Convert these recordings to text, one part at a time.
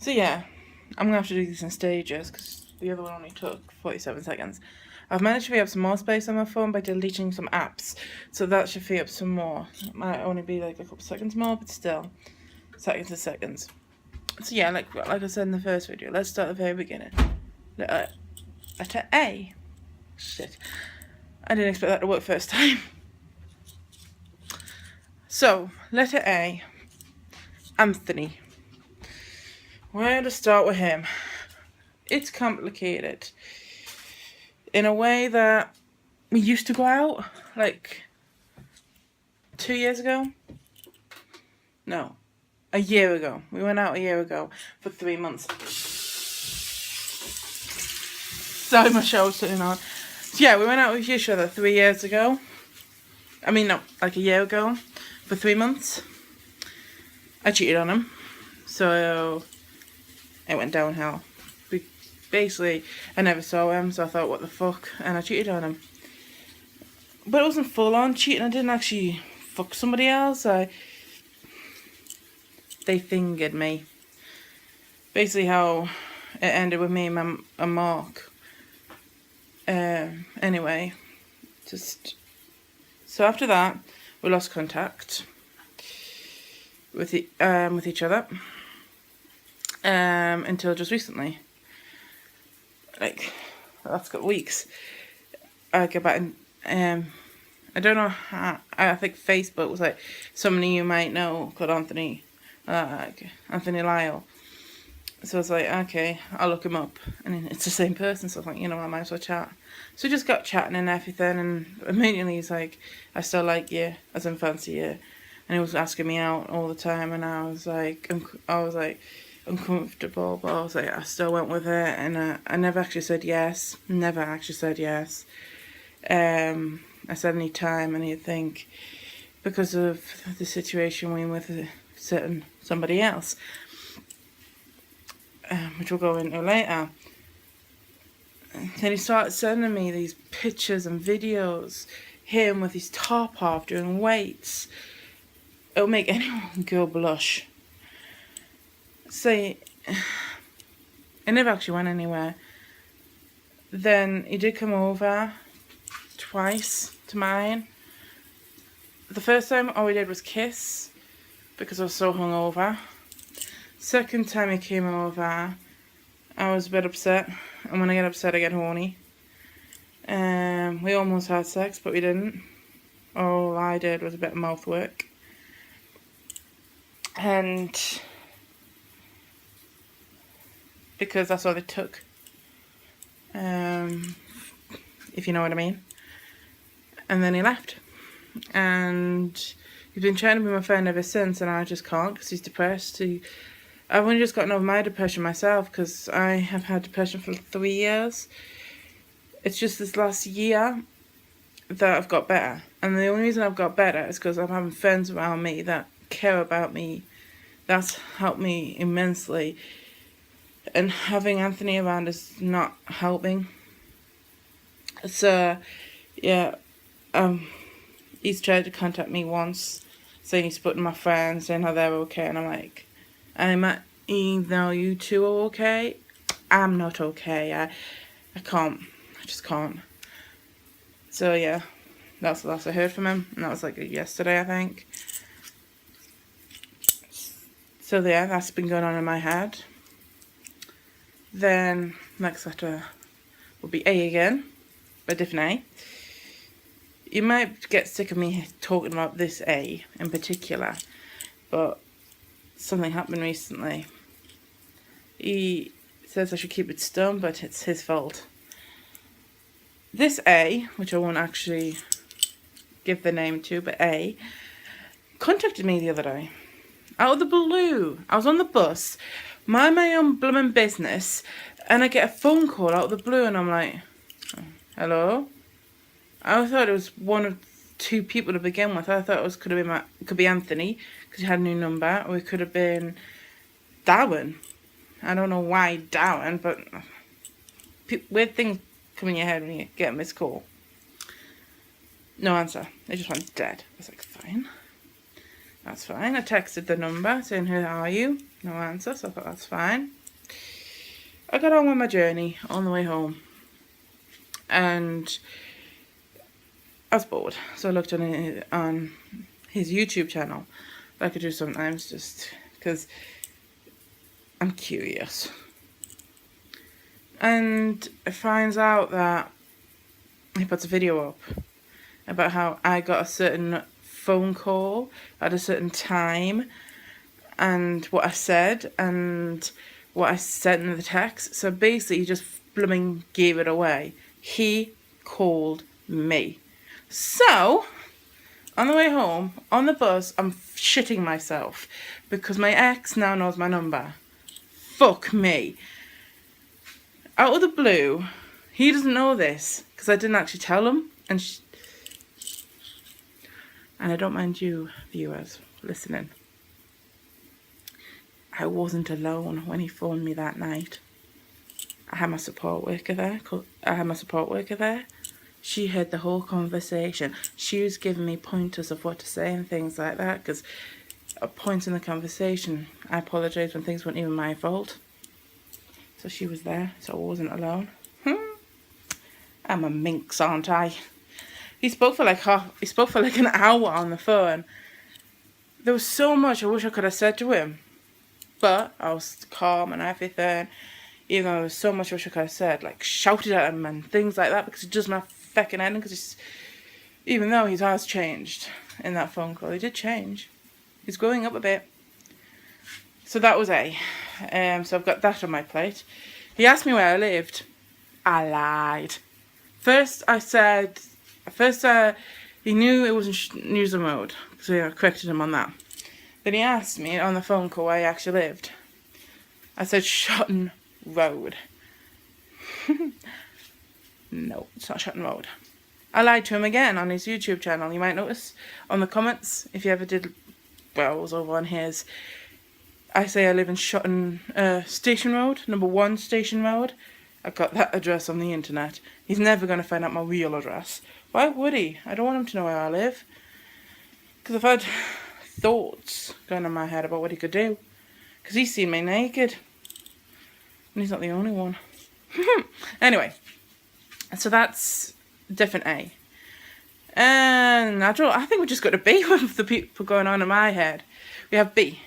So yeah, I'm going to have to do this in stages because the other one only took 47 seconds. I've managed to free up some more space on my phone by deleting some apps, so that should free up some more. It might only be like a couple seconds more, but still, seconds are seconds. So yeah, like I said in the first video, let's start at the very beginning. Letter A. Shit. I didn't expect that to work first time. So, letter A. Anthony. Where to start with him? It's complicated. In a way that we used to go out, like 2 years ago. No, a year ago. We went out a year ago for 3 months. Sorry, my show's turning on. So yeah, we went out with each other 3 years ago. I mean, no, like a year ago for 3 months. I cheated on him, so it went downhill. Basically, I never saw him, so I thought, what the fuck, and I cheated on him. But it wasn't full on cheating. I didn't actually fuck somebody else. They fingered me. Basically, how it ended with me and Mark. Anyway, so after that, we lost contact with each other until just recently. Like, that's got weeks. I go back and I don't know how. I think Facebook was like, somebody you might know called Anthony Lyle. So I was like, okay, I'll look him up, and it's the same person. So I was like, I might as well chat. So we just got chatting and everything, and immediately he's like, I still like you, as in fancy you, and he was asking me out all the time, and I was like uncomfortable, but I was like, I still went with it, and I never actually said yes. I said any time, anything, because of the situation we're in with somebody else, which we'll go into later. Then he started sending me these pictures and videos, him with his top off doing weights. It'll make anyone girl blush. So it never actually went anywhere. Then he did come over twice to mine. The first time all we did was kiss because I was so hungover. Second time he came over, I was a bit upset, and when I get upset I get horny. We almost had sex, but we didn't. All I did was a bit of mouth work. And because that's all it took, if you know what I mean. And then he left, and he's been trying to be my friend ever since, and I just can't because he's depressed. I've only just gotten over my depression myself because I have had depression for 3 years. It's just this last year that I've got better, and the only reason I've got better is because I'm having friends around me that care about me. That's helped me immensely. And having Anthony around is not helping. So, yeah, he's tried to contact me once, saying he's putting my friends, saying how they're okay, and I'm like, even though you two are okay, I'm not okay. I can't. I just can't. So, yeah, that's the last I heard from him, and that was like yesterday, I think. So, yeah, that's been going on in my head. Then next letter will be A again, but a different A. You might get sick of me talking about this A in particular, but something happened recently. He says I should keep it stum, but it's his fault. This A, which I won't actually give the name to, but A, contacted me the other day. Out of the blue. I was on the bus, mind my own blooming business, and I get a phone call out of the blue, and I'm like, hello? I thought it was one of two people to begin with. I thought it could be Anthony, because he had a new number, or it could have been Darwin. I don't know why Darwin, but weird things come in your head when you get a missed call. No answer. They just went dead. I was like, fine. That's fine. I texted the number saying, who are you? No answer, so I thought that's fine. I got on with my journey on the way home. And I was bored, so I looked on his YouTube channel. Like I do sometimes, just because I'm curious. And it finds out that he puts a video up about how I got a certain phone call at a certain time, and what I said and what I sent in the text. So basically, he just blooming gave it away. He called me. So, on the way home, on the bus, I'm shitting myself because my ex now knows my number. Fuck me. Out of the blue, he doesn't know this because I didn't actually tell him. And I don't mind you, viewers, listening. I wasn't alone when he phoned me that night. I had my support worker there. She heard the whole conversation. She was giving me pointers of what to say and things like that, because at points in the conversation, I apologised when things weren't even my fault. So she was there, so I wasn't alone. I'm a minx, aren't I? He spoke for like an hour on the phone. There was so much I wish I could have said to him, but I was calm and everything. Even though there was so much I wish I could have said, like shouted at him and things like that, because it does my feckin' head in. Because even though he has changed in that phone call, he did change. He's growing up a bit. So that was A. So I've got that on my plate. He asked me where I lived. I lied. First he knew it wasn't Newsham Road, so I corrected him on that. Then he asked me on the phone call where I actually lived. I said Shotton Road. No, it's not Shotton Road. I lied to him again on his YouTube channel. You might notice on the comments, if you ever did browse over on his, I say I live in Shotton Station Road, number 1 Station Road. I got that address on the internet. He's never going to find out my real address. Why would he? I don't want him to know where I live. Because I've had thoughts going in my head about what he could do. Because he's seen me naked. And he's not the only one. Anyway. So that's different A. And I think we just got to B with the people going on in my head. We have B.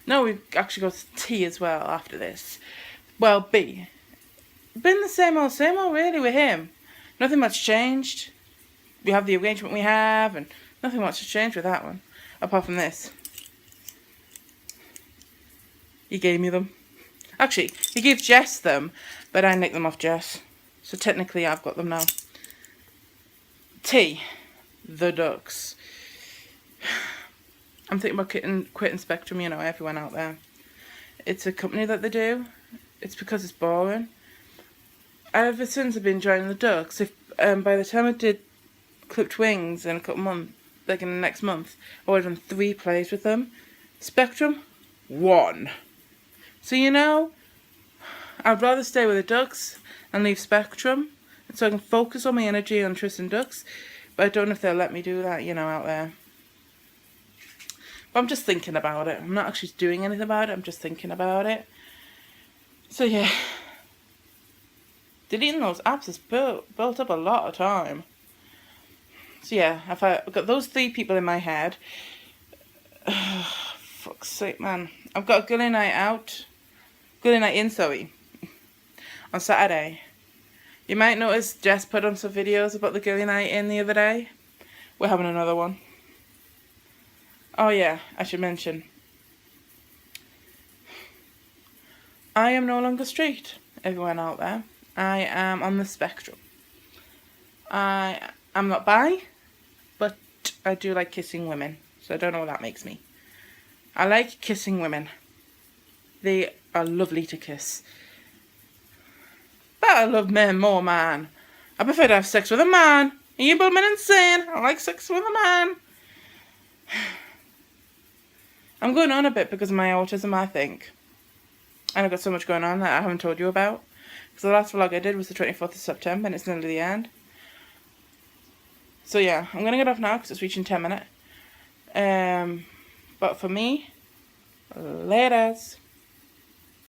No, we've actually got T as well after this. Well, B. Been the same old really with him. Nothing much changed. We have the arrangement we have, and nothing much has changed with that one. Apart from this. He gave me them. Actually, he gave Jess them, but I nicked them off Jess. So technically I've got them now. T. The Ducks. I'm thinking about quitting Spectrum, you know, everyone out there. It's a company that they do. It's because it's boring. Ever since I've been joining the Ducks, by the time I did Clipped Wings in a couple months, like in the next month, I would have done 3 plays with them. Spectrum, 1. So you know, I'd rather stay with the Ducks and leave Spectrum, so I can focus all my energy on Tristan Ducks. But I don't know if they'll let me do that, you know, out there. But I'm just thinking about it. I'm not actually doing anything about it. I'm just thinking about it. So yeah, deleting those apps has built up a lot of time. So yeah, I've got those 3 people in my head. Fuck's sake, man. I've got a girly night in, on Saturday. You might notice Jess put on some videos about the girly night in the other day. We're having another one. Oh yeah, I should mention. I am no longer straight, everyone out there. I am on the spectrum. I am not bi, but I do like kissing women. So I don't know what that makes me. I like kissing women. They are lovely to kiss. But I love men more, man. I prefer to have sex with a man. Are you blooming insane? I like sex with a man. I'm going on a bit because of my autism, I think. And I've got so much going on that I haven't told you about. Because the last vlog I did was the 24th of September and it's nearly the end. So yeah, I'm going to get off now because it's reaching 10 minutes. But for me, laters.